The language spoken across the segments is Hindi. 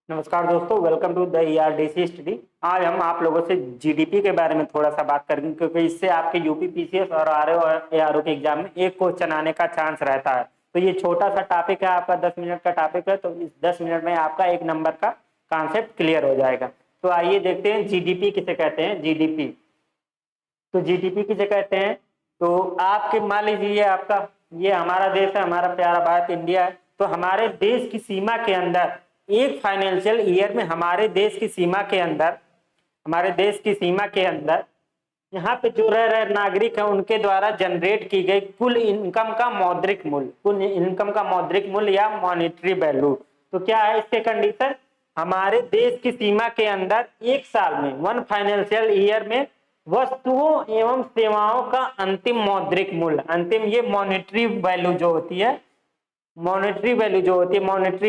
नमस्कार दोस्तों, वेलकम टू द ईआरडीसी स्टडी। आज हम आप लोगों से जीडीपी के बारे में थोड़ा सा बात करेंगे, क्योंकि इससे आपके यूपी पीसीएस और आरओ और एआरओ के एग्जाम में एक क्वेश्चन आने का चांस रहता है। तो ये छोटा सा टॉपिक है, आपका 10 मिनट का टॉपिक है, तो इस 10 मिनट में आपका एक नंबर का कॉन्सेप्ट क्लियर हो जाएगा। तो आइए देखते हैं जीडीपी किसे कहते हैं। जीडीपी, तो जीडीपी किसे कहते हैं। तो आपके मान लीजिए आपका ये हमारा देश है, हमारा प्यारा भारत इंडिया है। तो हमारे देश की सीमा के अंदर एक फाइनेंशियल ईयर में हमारे देश की सीमा के अंदर यहाँ पे जो रह रहे नागरिक है उनके द्वारा जनरेट की गई कुल इनकम का मौद्रिक मूल्य या मॉनेटरी वैल्यू। तो क्या है इसके कंडीशन, हमारे देश की सीमा के अंदर एक साल में, वन फाइनेंशियल ईयर में, वस्तुओं एवं सेवाओं का अंतिम मौद्रिक मूल्य, अंतिम ये मॉनेटरी वैल्यू जो होती है, मॉनेटरी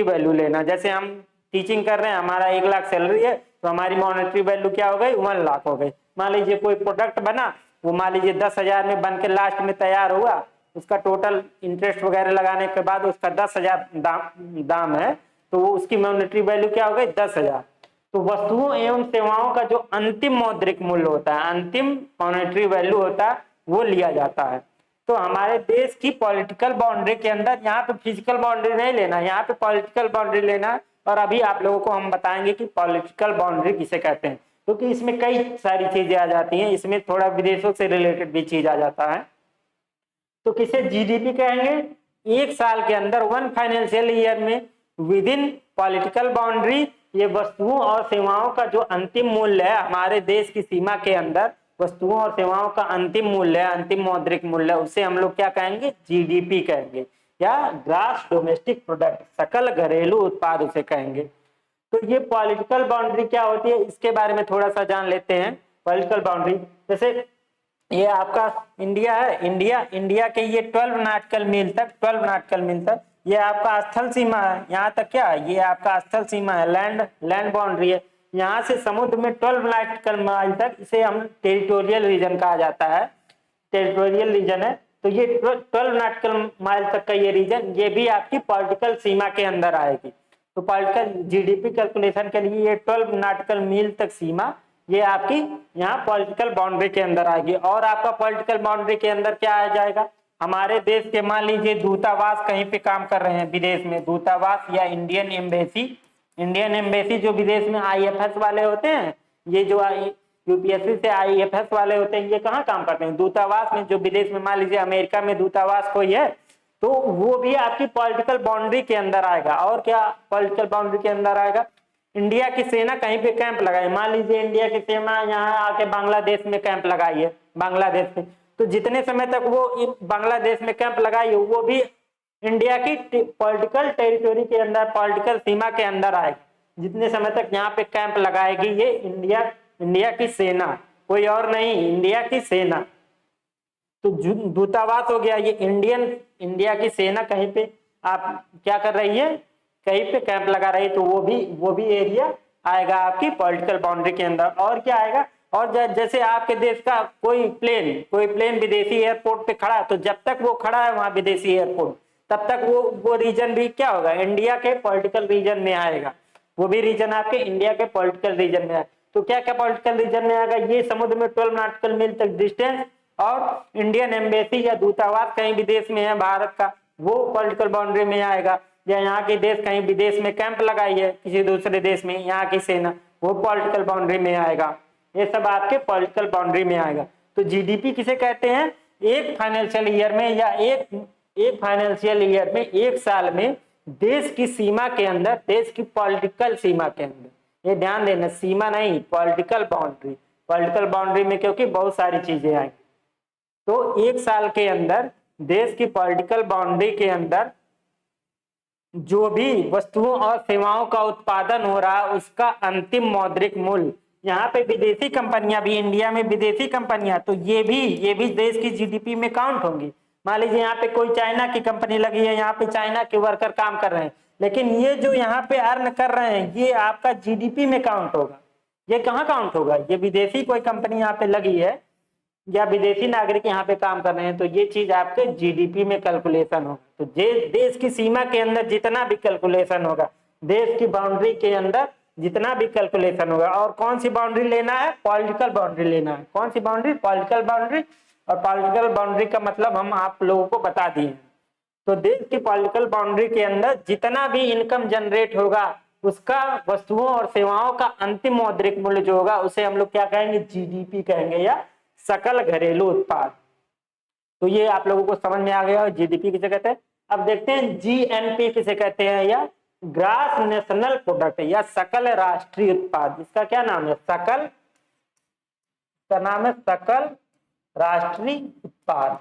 वैल्यू लेना। जैसे हम टीचिंग कर रहे हैं, हमारा 1 लाख सैलरी है, तो हमारी मॉनेटरी वैल्यू क्या हो गई, 1 लाख हो गई। मान लीजिए कोई प्रोडक्ट बना, वो मान लीजिए 10,000 में बन के लास्ट में तैयार हुआ, उसका टोटल इंटरेस्ट वगैरह लगाने के बाद उसका 10,000 दाम है, तो वो उसकी मॉनेटरी वैल्यू क्या हो गई, 10,000। तो वस्तुओं एवं सेवाओं का जो अंतिम मौद्रिक मूल्य होता है, अंतिम मॉनेटरी वैल्यू होता है, वो लिया जाता है। तो हमारे देश की पॉलिटिकल बाउंड्री के अंदर, यहाँ पे फिजिकल बाउंड्री नहीं लेना, यहाँ पे पॉलिटिकल बाउंड्री लेना है। और अभी आप लोगों को हम बताएंगे कि पॉलिटिकल बाउंड्री किसे कहते हैं, क्योंकि इसमें कई सारी चीजें आ जाती हैं, इसमें थोड़ा विदेशों से रिलेटेड भी चीज आ जाता है। तो किसे जीडीपी कहेंगे, एक साल के अंदर, वन फाइनेंशियल ईयर में, विद इन पॉलिटिकल बाउंड्री, ये वस्तुओं और सेवाओं का जो अंतिम मूल्य है हमारे देश की सीमा के अंदर, वस्तुओं और सेवाओं का अंतिम मूल्य है, अंतिम मौद्रिक मूल्य, उसे हम लोग क्या कहेंगे, जीडीपी कहेंगे, या ग्रास डोमेस्टिक प्रोडक्ट, सकल घरेलू उत्पाद उसे कहेंगे। तो ये पॉलिटिकल बाउंड्री क्या होती है, इसके बारे में थोड़ा सा जान लेते हैं। पॉलिटिकल बाउंड्री, जैसे ये आपका इंडिया है, इंडिया के ये 12 नाटिकल मील तक ये आपका स्थल सीमा है। यहाँ तक क्या है, ये आपका स्थल सीमा है, लैंड बाउंड्री है। यहाँ से समुद्र में 12 नाटिकल माइल तक, इसे हम टेरिटोरियल रीजन कहा जाता है, टेरिटोरियल रीजन है। तो ये 12 नाटिकल माइल तक का ये रीजन, ये भी आपकी पॉलिटिकल सीमा के अंदर आएगी। तो पॉलिटिकल जीडीपी कैलकुलेशन के लिए ये 12 नाटिकल मील तक सीमा, ये आपकी यहाँ पॉलिटिकल बाउंड्री के अंदर आएगी। और आपका पॉलिटिकल बाउंड्री के अंदर क्या आ जाएगा, हमारे देश के मान लीजिए दूतावास कहीं पे काम कर रहे हैं विदेश में, दूतावास या इंडियन एम्बेसी जो विदेश में आईएफएस वाले होते हैं, ये जो यूपीएससी से आईएफएस वाले होते हैं, ये कहाँ काम करते हैं, दूतावास में, जो विदेश में, मान लीजिए अमेरिका में दूतावास कोई है, तो वो भी आपकी पॉलिटिकल बाउंड्री के अंदर आएगा। और क्या पॉलिटिकल बाउंड्री के अंदर आएगा, इंडिया की सेना कहीं पे कैंप लगाई, मान लीजिए इंडिया की सेना यहाँ आके बांग्लादेश में कैंप लगाई है, बांग्लादेश में, तो जितने समय तक वो बांग्लादेश में कैंप लगाई है, वो भी इंडिया की पॉलिटिकल टेरिटोरी के अंदर, पॉलिटिकल सीमा के अंदर आएगी। जितने समय तक यहाँ पे कैंप लगाएगी ये इंडिया की सेना, कोई और नहीं, इंडिया की सेना। तो दूतावास हो गया, ये इंडिया की सेना कहीं पे आप क्या कर रही है, कहीं पे कैंप लगा रही है, तो वो भी एरिया आएगा आपकी पॉलिटिकल बाउंड्री के अंदर। और क्या आएगा, और जैसे आपके देश का कोई प्लेन विदेशी एयरपोर्ट पे खड़ा है, तो जब तक वो खड़ा है वहां विदेशी एयरपोर्ट, तब तक वो रीजन भी क्या होगा, इंडिया के पॉलिटिकल रीजन में आएगा, वो भी रीजन आपके इंडिया के पॉलिटिकल रीजन में आएगा। तो क्या क्या पॉलिटिकल रीजन में आएगा, ये समुद्र में 12 नॉटिकल मील तक डिस्टेंस, और इंडियन एम्बेसी या दूतावास कहीं विदेश में है भारत का, वो पॉलिटिकल बाउंड्री में आएगा। या यहाँ के देश कहीं विदेश में कैंप लगाई है किसी दूसरे देश में, यहाँ की सेना, वो पॉलिटिकल बाउंड्री में आएगा। ये सब आपके पॉलिटिकल बाउंड्री में आएगा। तो जीडीपी किसे कहते हैं, एक फाइनेंशियल ईयर में, या एक फाइनेंशियल ईयर में, एक साल में, देश की सीमा के अंदर, देश की पॉलिटिकल सीमा के अंदर, ये ध्यान देना, सीमा नहीं, पॉलिटिकल बाउंड्री में, क्योंकि बहुत सारी चीजें आएंगी। तो एक साल के अंदर देश की पॉलिटिकल बाउंड्री के अंदर जो भी वस्तुओं और सेवाओं का उत्पादन हो रहा है, उसका अंतिम मौद्रिक मूल्य, यहाँ पे विदेशी कंपनियां भी, इंडिया में विदेशी कंपनियां, तो ये भी देश की जीडीपी में काउंट होंगी। मान लीजिए यहाँ पे कोई चाइना की कंपनी लगी है, यहाँ पे चाइना के वर्कर काम कर रहे हैं, लेकिन ये जो यहाँ पे अर्न कर रहे हैं, ये आपका जीडीपी में काउंट होगा। ये कहाँ काउंट होगा, ये विदेशी कोई कंपनी यहाँ पे लगी है या विदेशी नागरिक यहाँ पे काम कर रहे हैं, तो ये चीज आपके जीडीपी में कैलकुलेशन होगा। तो देश की सीमा के अंदर जितना भी कैलकुलेशन होगा, देश की बाउंड्री के अंदर जितना भी कैलकुलेशन होगा। और कौन सी बाउंड्री लेना है? पॉलिटिकल बाउंड्री लेना है। कौन सी बाउंड्री? Political boundary. और पॉलिटिकल बाउंड्री का मतलब हम आप लोगों को बता दिए। तो देश की पॉलिटिकल बाउंड्री के अंदर जितना भी इनकम जनरेट होगा उसका वस्तुओं और सेवाओं का अंतिम मौद्रिक मूल्य जो होगा उसे हम लोग क्या कहेंगे? जीडीपी कहेंगे, या सकल घरेलू उत्पाद। तो ये आप लोगों को समझ में आ गया। जीडीपी किसे कहते हैं? अब देखते हैं जीएनपी किसे कहते हैं, या ग्रास नेशनल प्रोडक्ट, या सकल राष्ट्रीय उत्पाद। इसका क्या नाम है? सकल, का नाम है सकल राष्ट्रीय उत्पाद।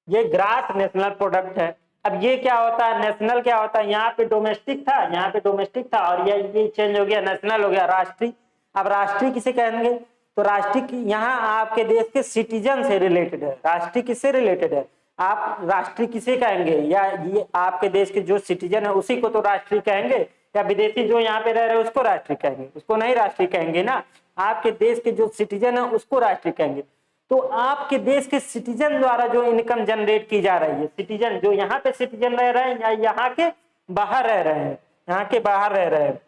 ये ग्रास नेशनल प्रोडक्ट है। अब ये क्या होता है? नेशनल क्या होता है? यहाँ पे डोमेस्टिक था, यहाँ पे डोमेस्टिक था, और ये चेंज हो गया, नेशनल हो गया राष्ट्रीय। अब राष्ट्रीय किसे कहेंगे? तो राष्ट्रीय यहाँ आपके देश के सिटीजन से रिलेटेड है। राष्ट्रीय किससे रिलेटेड है? आप राष्ट्रीय किसे कहेंगे? या ये आपके देश के जो सिटीजन है उसी को तो राष्ट्रीय कहेंगे, या विदेशी जो यहाँ पे रह रहे हैं उसको राष्ट्रीय कहेंगे? उसको नहीं राष्ट्रीय कहेंगे ना। आपके देश के जो सिटीजन है उसको राष्ट्रीय कहेंगे। तो आपके देश के सिटीजन द्वारा जो इनकम जनरेट की जा रही है, सिटीजन जो यहाँ पे सिटीजन रह रहे हैं या यहाँ के बाहर रह रहे हैं, यहाँ के बाहर रह रहे हैं,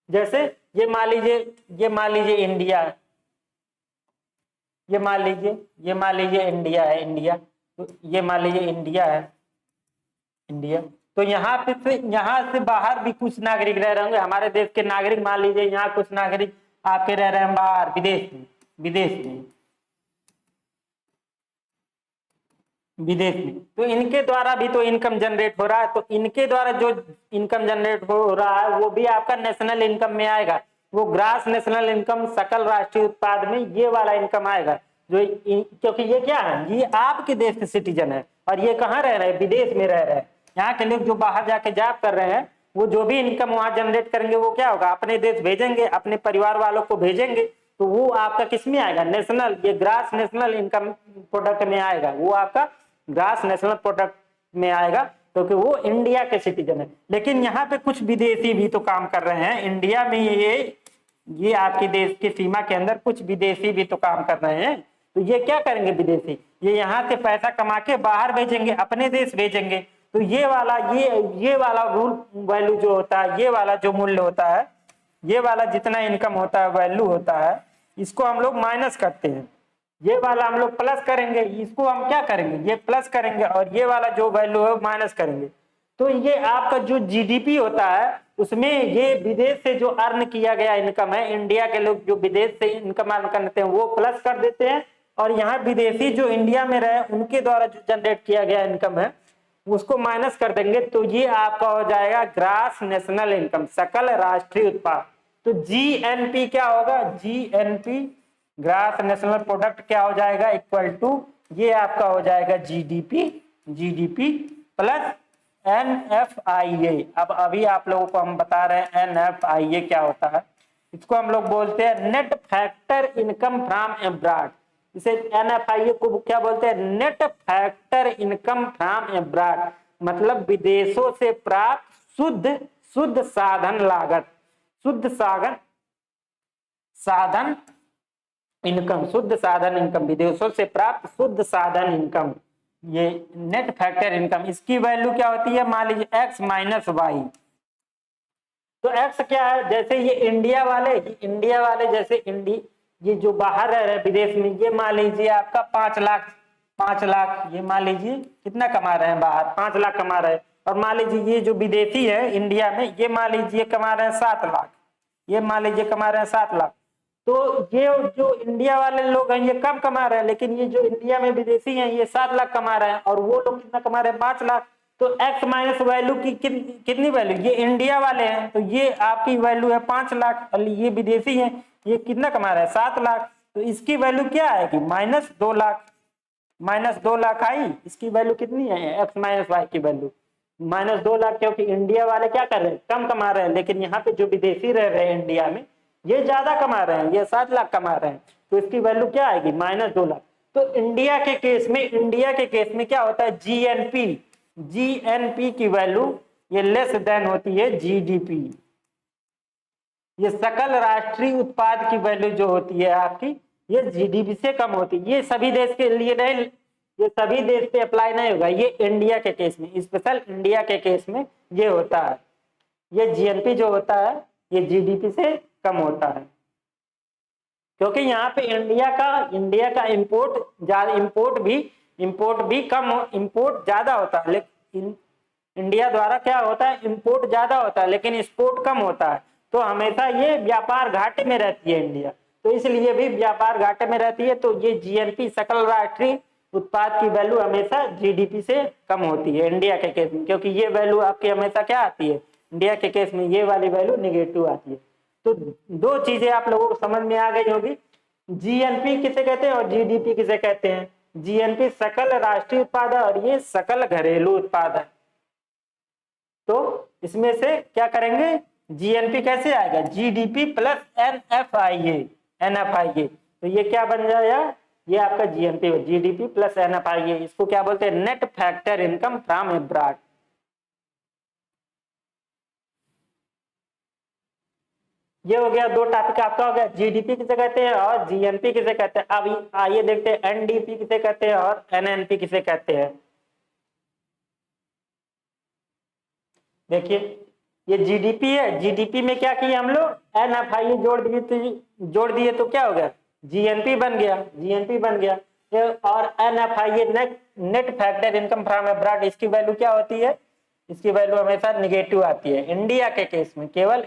जैसे ये मान लीजिए इंडिया, ये मान लीजिए इंडिया है, इंडिया, तो ये मान लीजिए इंडिया है, इंडिया। तो यहाँ से बाहर भी कुछ नागरिक रह रहे होंगे, हमारे देश के नागरिक। मान लीजिए यहाँ कुछ नागरिक आपके रह रहे हैं बाहर, विदेश में, तो इनके द्वारा भी तो इनकम जनरेट हो रहा है। तो इनके द्वारा जो इनकम जनरेट हो रहा है वो भी आपका नेशनल इनकम में आएगा। वो ग्रास नेशनल इनकम, सकल राष्ट्रीय उत्पाद में ये वाला इनकम आएगा। क्योंकि ये क्या है? ये आपके देश के सिटीजन है और ये कहाँ रह रहे हैं? विदेश में रह रहे हैं। यहाँ के लोग जो बाहर जाके जॉब कर रहे हैं वो जो भी इनकम वहां जनरेट करेंगे वो क्या होगा? अपने देश भेजेंगे, अपने परिवार वालों को भेजेंगे। तो वो आपका किस में आएगा? नेशनल, ये ग्रास नेशनल इनकम प्रोडक्ट में आएगा। वो आपका ग्रास नेशनल प्रोडक्ट में आएगा क्योंकि वो इंडिया के सिटीजन है। लेकिन यहाँ पे कुछ विदेशी भी तो काम कर रहे हैं इंडिया में। ये आपके देश की सीमा के अंदर कुछ विदेशी भी तो काम कर रहे हैं। तो ये क्या करेंगे विदेशी? ये यहाँ से पैसा कमा के बाहर भेजेंगे, अपने देश भेजेंगे। तो ये वाला रूल वैल्यू जो होता है, ये वाला जो मूल्य होता है, ये वाला जितना इनकम होता है, वैल्यू होता है, इसको हम लोग माइनस करते हैं। ये वाला हम लोग प्लस करेंगे, इसको हम क्या करेंगे? ये प्लस करेंगे, और ये वाला जो वैल्यू है माइनस करेंगे। तो ये आपका जो जीडीपी होता है उसमें ये विदेश से जो अर्न किया गया इनकम है, इंडिया के लोग जो विदेश से इनकम अर्न करते हैं वो प्लस कर देते हैं, और यहाँ विदेशी जो इंडिया में रहे उनके द्वारा जो जनरेट किया गया इनकम है उसको माइनस कर देंगे। तो ये आपका हो जाएगा ग्रास नेशनल इनकम, सकल राष्ट्रीय उत्पाद। तो जीएनपी क्या होगा? जीएनपी, ग्रास नेशनल प्रोडक्ट, क्या हो जाएगा? इक्वल टू, ये आपका हो जाएगा जीडीपी प्लस एनएफआईए। अब अभी आप लोगों को हम बता रहे हैं एनएफआईए क्या होता है। इसको हम लोग बोलते हैं net factor income from abroad. इसे एनएफआईए को क्या बोलते हैं? Net factor income from abroad, मतलब विदेशों से प्राप्त शुद्ध साधन लागत, शुद्ध साधन इनकम, विदेशों से प्राप्त शुद्ध साधन इनकम, ये नेट फैक्टर इनकम। इसकी वैल्यू क्या होती है? मान लीजिए एक्स माइनस वाई। तो एक्स क्या है? जैसे ये इंडिया वाले जैसे ये जो बाहर रह रहे विदेश में, ये मान लीजिए आपका 5 लाख, ये मान लीजिए कितना कमा रहे हैं बाहर? 5 लाख कमा रहे हैं। और मान लीजिए ये जो विदेशी है इंडिया में, ये मान लीजिए कमा रहे हैं 7 लाख, ये मान लीजिए कमा रहे हैं 7 लाख। तो ये जो इंडिया वाले लोग हैं ये कम कमा रहे हैं, लेकिन ये जो इंडिया में विदेशी हैं ये 7 लाख कमा रहे हैं, और वो लोग कितना कमा रहे हैं? 5 लाख। तो एक्स माइनस वैल्यू की कितनी वैल्यू? ये इंडिया वाले हैं तो ये आपकी वैल्यू है 5 लाख, और ये विदेशी हैं ये कितना कमा रहे हैं? 7 लाख। तो इसकी वैल्यू क्या आएगी? -2 लाख। -2 लाख आई। इसकी वैल्यू कितनी है? एक्स माइनस वाई की वैल्यू -2 लाख, क्योंकि इंडिया वाले क्या कर रहे हैं? कम कमा रहे हैं, लेकिन यहाँ पे जो विदेशी रह रहे हैं इंडिया में ये ज्यादा कमा रहे हैं, ये 7 लाख कमा रहे हैं। तो इसकी वैल्यू क्या आएगी? -2 लाख। तो इंडिया के केस में क्या होता है? जीएनपी की वैल्यू ये लेस देन होती है जीडीपी। ये सकल राष्ट्रीय उत्पाद की वैल्यू जो होती है आपकी, ये जीडीपी से कम होती है। ये सभी देश के लिए नहीं, ये सभी देश पे अप्लाई नहीं होगा, ये इंडिया के केस में, स्पेशल इंडिया के केस में ये होता है। ये जीएनपी जो होता है ये जीडीपी से कम होता है, क्योंकि यहाँ पे इंडिया का इंपोर्ट भी कम, इंपोर्ट ज्यादा होता है, लेकिन इंडिया द्वारा क्या होता है, इंपोर्ट ज्यादा होता है लेकिन एक्सपोर्ट कम होता है। तो हमेशा ये व्यापार घाटे में रहती है इंडिया, तो इसलिए भी व्यापार घाटे में रहती है। तो ये जीएनपी सकल राष्ट्रीय उत्पाद की वैल्यू हमेशा जीडीपी से कम होती है इंडिया के केस में, क्योंकि ये वैल्यू आपकी हमेशा क्या आती है, इंडिया के केस में ये वाली वैल्यू निगेटिव आती है। तो दो चीजें आप लोगों को समझ में आ गई होगी, जीएनपी किसे कहते हैं और जीडीपी किसे कहते हैं। जीएनपी सकल राष्ट्रीय उत्पाद है और ये सकल घरेलू उत्पाद है। तो इसमें से क्या करेंगे, जीएनपी कैसे आएगा, जीडीपी प्लस एनएफआईए। तो ये क्या बन जाएगा, ये आपका जीएनपी, जीडीपी प्लस एनएफआईए। इसको क्या बोलते हैं, net factor income from abroad. ये हो गया, दो टॉपिक आपका हो गया, जीडीपी किसे कहते हैं और जीएनपी किसे कहते हैं। अब आइए देखते हैं एनडीपी किसे कहते हैं और एनएनपी किसे कहते हैं। देखिए ये जीडीपी है, जीडीपी में क्या किया हम लोग, एनएफआईए जोड़ दिए तो क्या हो गया, जीएनपी बन गया, जीएनपी बन गया। और NFIA net factor income from abroad, इसकी वैल्यू क्या होती है, इसकी वैल्यू हमेशा निगेटिव आती है इंडिया के केस में, केवल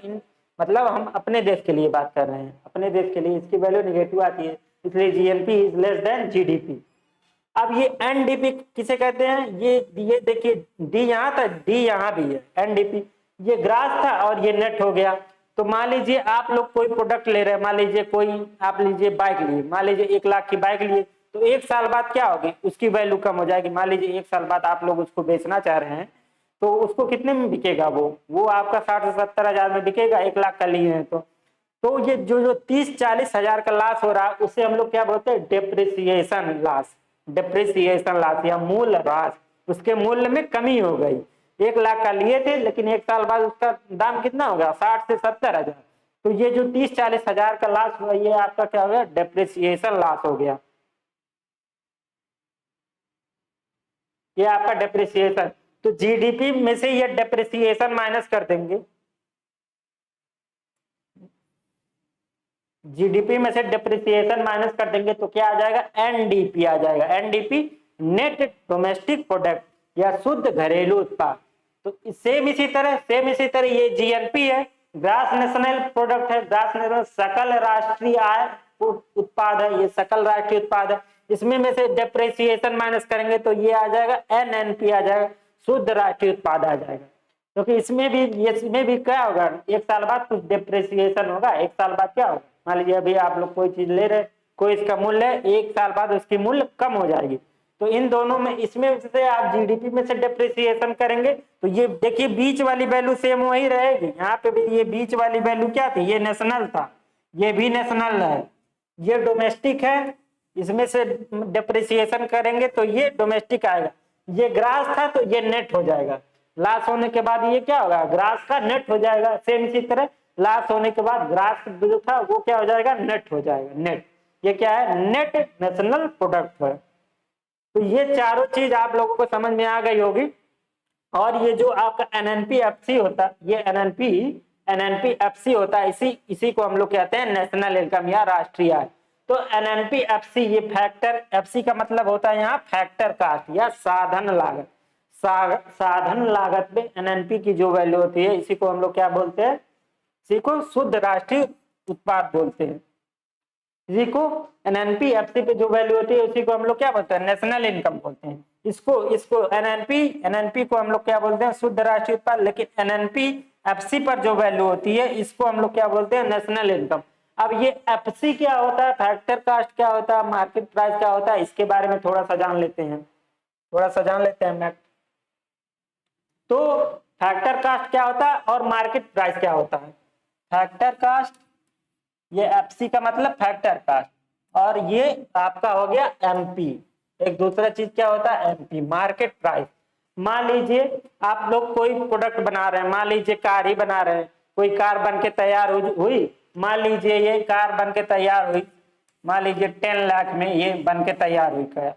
मतलब हम अपने देश के लिए बात कर रहे हैं, अपने देश के लिए इसकी वैल्यू निगेटिव आती है, इसलिए GNP is less than GDP. अब ये एनडीपी किसे कहते हैं, ये देखिए डी यहाँ था, डी यहाँ भी है, एनडीपी ये ग्रास था और ये नेट हो गया। तो मान लीजिए आप लोग कोई प्रोडक्ट ले रहे हैं, मान लीजिए कोई आप लीजिए बाइक लिए, मान लीजिए 1 लाख की बाइक लिए, तो 1 साल बाद क्या होगी, उसकी वैल्यू कम हो जाएगी। मान लीजिए 1 साल बाद आप लोग उसको बेचना चाह रहे हैं, तो उसको कितने में बिकेगा, वो आपका 60 से 70 हजार में बिकेगा, 1 लाख का लिए हैं तो ये जो 30-40 हजार का लॉस हो रहा है, उसे हम लोग क्या बोलते हैं, डेप्रिसिएशन लॉस, डेप्रिसिएशन लॉस या मूल्य ह्रास, उसके मूल्य में कमी हो गई। 1 लाख का लिए थे लेकिन 1 साल बाद उसका दाम कितना हो गया, 60 से 70 हजार। तो ये जो 30-40 हजार का लॉस हुआ, ये आपका क्या हो गया, डेप्रिसिएशन लॉस हो गया, ये आपका डेप्रिसिएशन। तो जीडीपी में से ये डेप्रिसिएशन माइनस कर देंगे, जीडीपी में से डेप्रिसिएशन माइनस कर देंगे तो क्या आ जाएगा, एनडीपी आ जाएगा। एनडीपी नेट डोमेस्टिक प्रोडक्ट या शुद्ध घरेलू उत्पाद। तो सेम इसी तरह ये जीएनपी है, ग्रास नेशनल प्रोडक्ट है, ग्रास नेशनल सकल राष्ट्रीय आय उत्पाद है, ये सकल राष्ट्रीय उत्पाद है। इसमें में से डेप्रिसिएशन माइनस करेंगे तो ये आ जाएगा एनएनपी आ जाएगा, शुद्ध राष्ट्रीय उत्पाद आ जाएगा। क्योंकि इसमें भी क्या होगा, 1 साल बाद कुछ डेप्रिसिएशन होगा, 1 साल बाद क्या होगा, मान लीजिए अभी आप लोग कोई चीज ले रहे, कोई इसका मूल्य है, 1 साल बाद उसकी मूल्य कम हो जाएगी। तो इन दोनों में, इसमें से आप जीडीपी में से डेप्रिसिएशन करेंगे तो ये देखिए बीच वाली वैल्यू सेम वही रहेगी। यहाँ पे भी ये बीच वाली वैल्यू क्या थी, ये नेशनल था, ये भी नेशनल है, ये डोमेस्टिक है, इसमें से डेप्रिसिएशन करेंगे तो ये डोमेस्टिक आएगा। ये ग्रास था तो ये नेट हो जाएगा, लॉस होने के बाद ये क्या होगा, ग्रास का नेट हो जाएगा। सेम इसी तरह लॉस होने के बाद ग्रास जो था वो क्या हो जाएगा, नेट हो जाएगा, नेट। ये क्या है, नेट नेशनल प्रोडक्ट है। तो ये चारों चीज आप लोगों को समझ में आ गई होगी। और ये जो आपका एनएनपी होता है, ये एनएनपी होता है, इसी को हम लोग कहते हैं नेशनल इनकम या राष्ट्रीय आय। तो एनएनपी ये फैक्टर, एफसी का मतलब होता है यहाँ फैक्टर कास्ट या साधन लागत। साधन लागत में एनएनपी की जो वैल्यू होती है, इसी को हम लोग क्या बोलते हैं, इसी को शुद्ध राष्ट्रीय उत्पाद बोलते हैं। इसी को एनएनपी एफसी पे जो वैल्यू होती है उसी को हम लोग क्या बोलते हैं, नेशनल इनकम बोलते हैं। इसको एनएनपी को हम लोग क्या बोलते हैं, शुद्ध राष्ट्रीय उत्पाद। लेकिन एनएनपी एफसी पर जो वैल्यू होती है इसको हम लोग क्या बोलते हैं, नेशनल इनकम। अब ये एफसी क्या होता है, फैक्टर कास्ट क्या होता है, मार्केट प्राइस क्या होता है, इसके बारे में थोड़ा सा जान लेते हैं, मैथ। तो फैक्टर कास्ट क्या होता है और मार्केट प्राइस क्या होता है। फैक्टर कास्ट, ये एफसी का मतलब फैक्टर कास्ट, और ये आपका हो गया एमपी। एक दूसरा चीज क्या होता है, एमपी मार्केट प्राइस। मान लीजिए आप लोग कोई प्रोडक्ट बना रहे हैं, मान लीजिए कार ही बना रहे हैं, कोई कार बन के तैयार हुई, मान लीजिए ये कार बन के तैयार हुई, मान लीजिए 10 लाख में ये बन के तैयार हुई कार।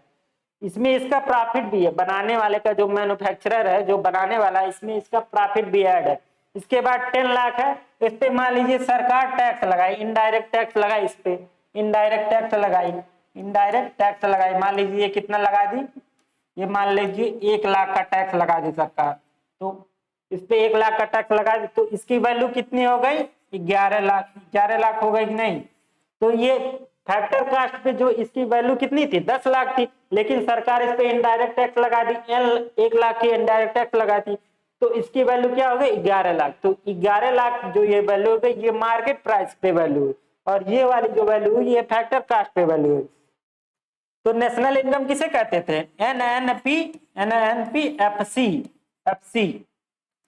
इसमें इसका प्रॉफिट भी है, बनाने वाले का जो मैन्युफैक्चरर है, जो बनाने वाला है, इसमें इसका प्रॉफिट भी ऐड है। इसके बाद 10 लाख है, इस पे मान लीजिए सरकार टैक्स लगाई, इनडायरेक्ट टैक्स लगाई, इस पे इनडायरेक्ट टैक्स लगाई, इनडायरेक्ट टैक्स लगाई, मान लीजिए ये कितना लगा दी, ये मान लीजिए 1 लाख का टैक्स लगा दी सरकार, तो इस पे 1 लाख का टैक्स लगा दी, तो इसकी वैल्यू कितनी हो गई, 11 लाख, 11 लाख हो गई कि नहीं। तो ये फैक्टर कास्ट पे जो इसकी वैल्यू कितनी थी, 10 लाख थी, लेकिन सरकार इस पे इनडायरेक्ट टैक्स लगा दी, 1 लाख की इनडायरेक्ट टैक्स लगा दी, तो इसकी वैल्यू क्या हो गई, 11 लाख। तो 11 लाख जो ये वैल्यू हो गई, ये मार्केट प्राइस पे वैल्यू है, और ये वाली जो वैल्यू है ये फैक्टर कास्ट पे वैल्यू है। तो नेशनल इनकम किसे कहते थे, एनएनपी, एनएनपीएफसी, एफसी,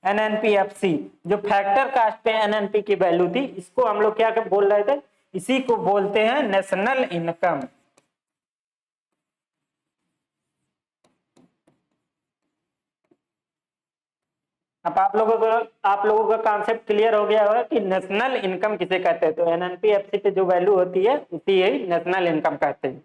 एनएनपीएफसी, जो फैक्टर कास्ट पे एनएनपी की वैल्यू थी, इसको हम लोग क्या बोल रहे थे, इसी को बोलते हैं नेशनल इनकम। अब आप लोगों का कॉन्सेप्ट क्लियर हो गया होगा कि नेशनल इनकम किसे कहते हैं। तो एनएनपीएफसी पे जो वैल्यू होती है उसी ही नेशनल इनकम कहते हैं।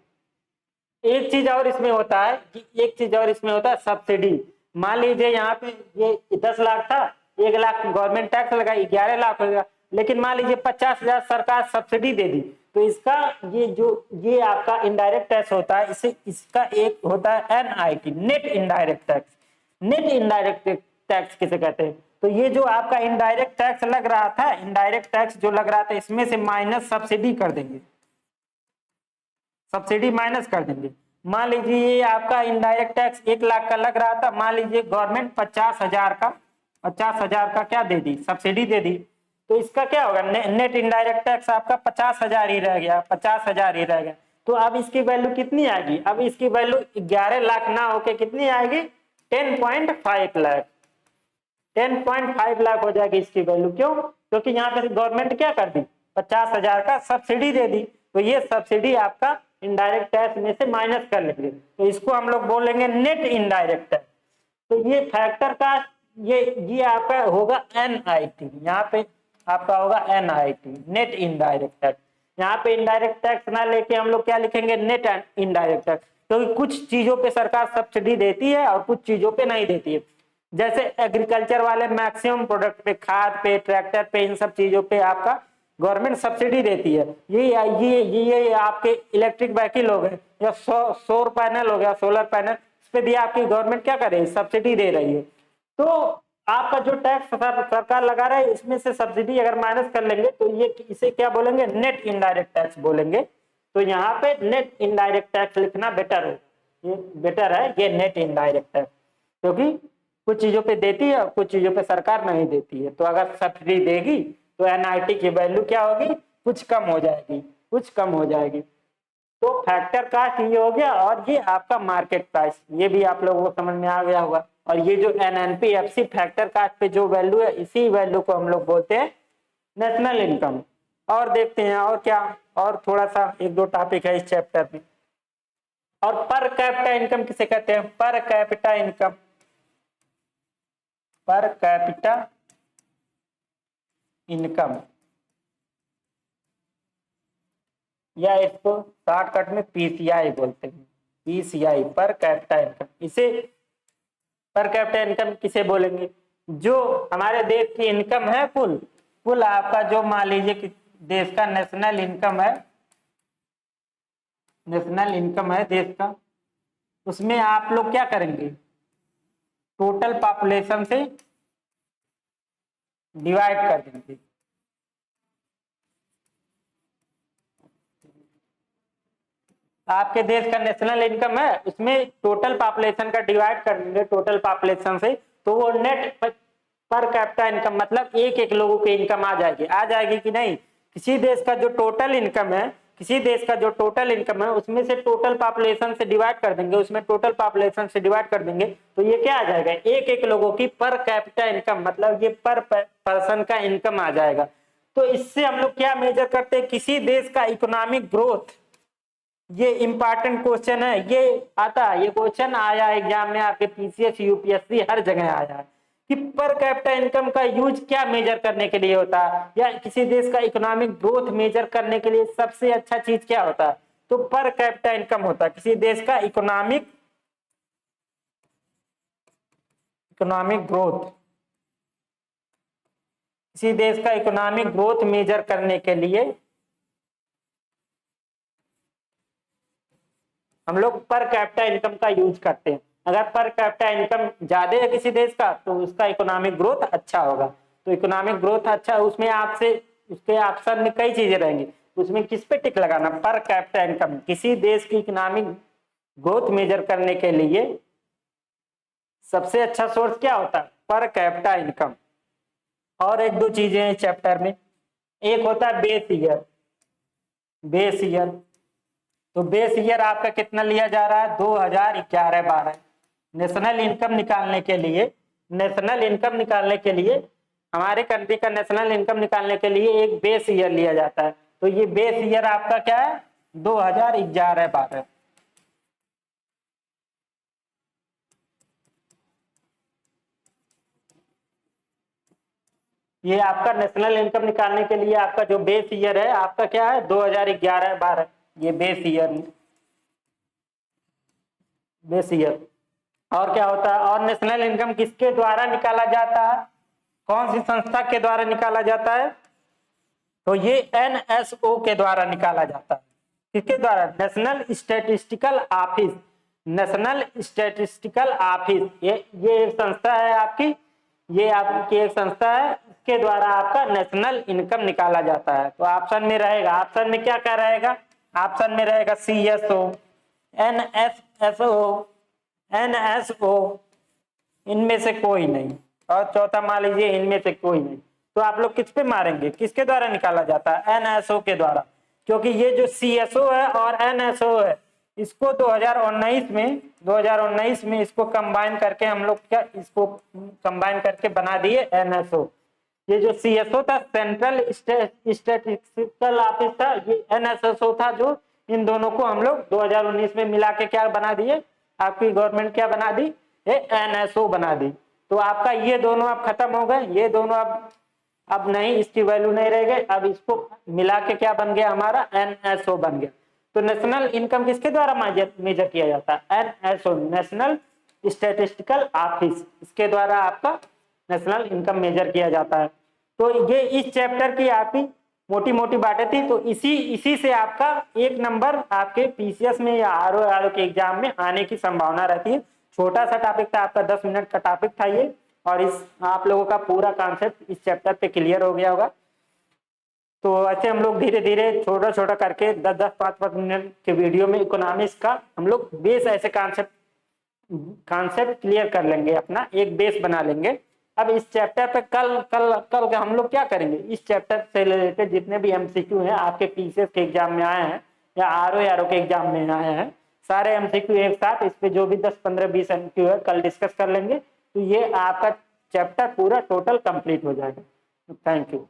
एक चीज और इसमें होता है कि एक चीज और इसमें होता है सब्सिडी। मान लीजिए यहाँ पे ये 10 लाख था, 1 लाख गवर्नमेंट टैक्स लगाई, 11 लाख हो गया, लेकिन मान लीजिए 50,000 सरकार सब्सिडी दे दी, तो इसका ये आपका इनडायरेक्ट टैक्स होता है, इसे इसका एक होता है NIT, net indirect tax. Net indirect tax किसे कहते हैं, तो ये जो आपका इनडायरेक्ट टैक्स लग रहा था, इनडायरेक्ट टैक्स जो लग रहा था, इसमें से माइनस सब्सिडी कर देंगे, सब्सिडी माइनस कर देंगे। मान लीजिए ये आपका इनडायरेक्ट टैक्स 1 लाख का लग रहा था, मान लीजिए गवर्नमेंट 50,000 का क्या दे दी, सब्सिडी दे दी, तो इसका क्या होगा, नेट इनडायरेक्ट टैक्स आपका 50,000 ही रह गया, 50,000 ही रह गया। तो अब इसकी वैल्यू कितनी आएगी, अब इसकी वैल्यू 11 लाख ना होके कितनी आएगी, 10.5 लाख, 10.5 लाख हो जाएगी इसकी वैल्यू। क्यों, क्योंकि यहाँ पे गवर्नमेंट क्या कर दी, 50,000 का सब्सिडी दे दी, तो ये सब्सिडी आपका इनडायरेक्ट टैक्स में से माइनस कर लेंगे, तो इसको हम लोग बोलेंगे नेट इनडायरेक्ट टैक्स। तो ये फैक्टर का ये आपका होगा एनआईटी, यहाँ पे आपका होगा एनआईटी, नेट इनडायरेक्ट टैक्स। यहाँ पे इनडायरेक्ट टैक्स ना लेके हम लोग क्या लिखेंगे, नेट इनडायरेक्ट टैक्स, क्योंकि कुछ चीजों पे सरकार सब्सिडी देती है और कुछ चीजों पे नहीं देती है। जैसे एग्रीकल्चर वाले मैक्सिमम प्रोडक्ट पे, खाद पे, ट्रैक्टर पे, इन सब चीजों पे आपका गवर्नमेंट सब्सिडी देती है। ये आपके इलेक्ट्रिक व्हीकल हो गए या सौर पैनल हो गया, सोलर पैनल, इस पे भी आपकी गवर्नमेंट क्या कर रही है, सब्सिडी दे रही है। तो आपका जो टैक्स सरकार लगा रहा है, इसमें से सब्सिडी अगर माइनस कर लेंगे तो ये इसे क्या बोलेंगे, नेट इनडायरेक्ट टैक्स बोलेंगे। तो यहाँ पे नेट इनडायरेक्ट टैक्स लिखना बेटर है, ये बेटर है, ये नेट इनडायरेक्ट टैक्स, क्योंकि कुछ चीजों पे देती है और कुछ चीजों पे सरकार नहीं देती है। तो अगर सब्सिडी देगी तो एनआईटी की वैल्यू क्या होगी, कुछ कम हो जाएगी, कुछ कम हो जाएगी। तो फैक्टर कास्ट ये हो गया, और ये आपका मार्केट प्राइस, ये भी आप लोगों को समझ में आ गया होगा। और ये जो एनएनपीएफसी फैक्टर कास्ट पे जो वैल्यू है, इसी वैल्यू को हम लोग बोलते हैं नेशनल इनकम। और देखते हैं और क्या, और थोड़ा सा 1-2 टॉपिक है इस चैप्टर में। और पर कैपिटा इनकम किसे कहते हैं, per capita income, per capita income, या इसको शॉर्टकट में पीसीआई बोलते हैं, पीसीआई, पर कैपिटा इनकम। इसे पर कैपिटा इनकम किसे बोलेंगे, जो हमारे देश की इनकम है, कुल आपका जो मान लीजिए कि देश का नेशनल इनकम है, नेशनल इनकम है देश का, उसमें आप लोग क्या करेंगे, टोटल पॉपुलेशन से डिवाइड कर देंगे। आपके देश का नेशनल इनकम है, उसमें टोटल पॉपुलेशन का डिवाइड कर देंगे, टोटल पॉपुलेशन से, तो वो नेट पर कैपिटा इनकम मतलब एक लोगों की इनकम आ जाएगी कि नहीं। किसी देश का जो टोटल इनकम है, किसी देश का जो टोटल इनकम है, उसमें से टोटल पॉपुलेशन से डिवाइड कर देंगे, उसमें टोटल पॉपुलेशन से डिवाइड कर देंगे, तो ये क्या आ जाएगा, एक लोगों की पर कैपिटा इनकम, मतलब ये पर पर्सन का इनकम आ जाएगा। तो इससे हम लोग क्या मेजर करते हैं, किसी देश का इकोनॉमिक ग्रोथ। ये इंपॉर्टेंट क्वेश्चन है, ये आता है, ये क्वेश्चन आया एग्जाम में आपके पीसीएस, यूपीएससी, हर जगह आया है कि पर कैपिटा इनकम का यूज क्या मेजर करने के लिए होता है, या किसी देश का इकोनॉमिक ग्रोथ मेजर करने के लिए सबसे अच्छा चीज क्या होता है, तो पर कैपिटा इनकम होता है। किसी देश का इकोनॉमिक ग्रोथ, किसी देश का इकोनॉमिक ग्रोथ मेजर करने के लिए हम लोग पर कैपिटा इनकम का यूज करते हैं। अगर पर कैपिटा इनकम ज्यादा है किसी देश का तो उसका इकोनॉमिक ग्रोथ अच्छा होगा। तो इकोनॉमिक ग्रोथ अच्छा, उसमें आपसे उसके ऑप्शन में कई चीजें रहेंगी, उसमें किस पे टिक लगाना, पर कैपिटा इनकम। किसी देश की इकोनॉमिक ग्रोथ मेजर करने के लिए सबसे अच्छा सोर्स क्या होता है, पर कैपिटा इनकम। और एक दो चीजें हैं चैप्टर में, एक होता है बेस ईयर। बेस ईयर, तो बेस ईयर आपका कितना लिया जा रहा है, 2011-12। नेशनल इनकम निकालने के लिए, नेशनल इनकम निकालने के लिए, हमारे कंट्री का नेशनल इनकम निकालने के लिए एक बेस ईयर लिया जाता है। तो ये बेस ईयर आपका क्या है, 2011-12। ये आपका नेशनल इनकम निकालने के लिए आपका जो बेस ईयर है आपका क्या है, 2011-12। ये बेस ईयर, बेस ईयर। और क्या होता है, और नेशनल इनकम किसके द्वारा निकाला जाता है, कौन सी संस्था के द्वारा निकाला जाता है, तो ये एनएसओ के द्वारा निकाला जाता है। किसके द्वारा, national statistical office. National statistical office, ये एक संस्था है आपकी, ये आपकी एक संस्था है, इसके द्वारा आपका नेशनल इनकम निकाला जाता है। तो ऑप्शन में रहेगा, ऑप्शन में क्या क्या रहेगा, ऑप्शन में रहेगा सीएसओ, एनएसएसओ, एनएसओ, इनमें से कोई नहीं। और चौथा मान लीजिए इनमें से कोई नहीं। तो आप लोग किस पे मारेंगे, किसके द्वारा निकाला जाता है, एनएसओ के द्वारा। क्योंकि ये जो सीएसओ है और एनएसओ है, इसको 2019 में इसको कंबाइन करके हम लोग क्या, इसको कंबाइन करके बना दिए एनएसओ। ये जो सीएसओ था, सेंट्रल स्टैटिस्टिकल ऑफिस था, ये एनएसएसओ था, जो इन दोनों को हम लोग 2019 में मिला के क्या बना दिए, आपकी गवर्नमेंट क्या बना दी, ये एनएसओ बना दी। तो आपका ये दोनों अब खत्म हो गए, ये दोनों अब नहीं, इसकी वैल्यू नहीं रह गई। अब इसको मिला के क्या बन गया, हमारा एनएसओ बन गया। तो नेशनल इनकम किसके द्वारा मेजर किया जाता है, एनएसओ, नेशनल स्टैटिस्टिकल ऑफिस, इसके द्वारा आपका नेशनल इनकम मेजर किया जाता है। तो ये इस चैप्टर की आपकी मोटी मोटी बातें थी। तो इसी से आपका एक नंबर आपके पीसीएस में या आरओ के एग्जाम में आने की संभावना रहती है। छोटा सा टॉपिक था आपका, 10 मिनट का टॉपिक था ये, और इस आप लोगों का पूरा कॉन्सेप्ट इस चैप्टर पे क्लियर हो गया होगा। तो ऐसे हम लोग धीरे धीरे छोटा छोटा करके 10-10, 5-5 मिनट के वीडियो में इकोनॉमिक्स का हम लोग बेस, ऐसे कॉन्सेप्ट क्लियर कर लेंगे, अपना एक बेस बना लेंगे। अब इस चैप्टर पे कल कल कल हम लोग क्या करेंगे, इस चैप्टर से रिलेटेड जितने भी एमसीक्यू हैं आपके पीसीएस के एग्जाम में आए हैं या आरओ के एग्जाम में आए हैं, सारे एमसीक्यू एक साथ, इस पे जो भी 10, 15, 20 एमसीक्यू है कल डिस्कस कर लेंगे। तो ये आपका चैप्टर पूरा टोटल कंप्लीट हो जाएगा। Thank you.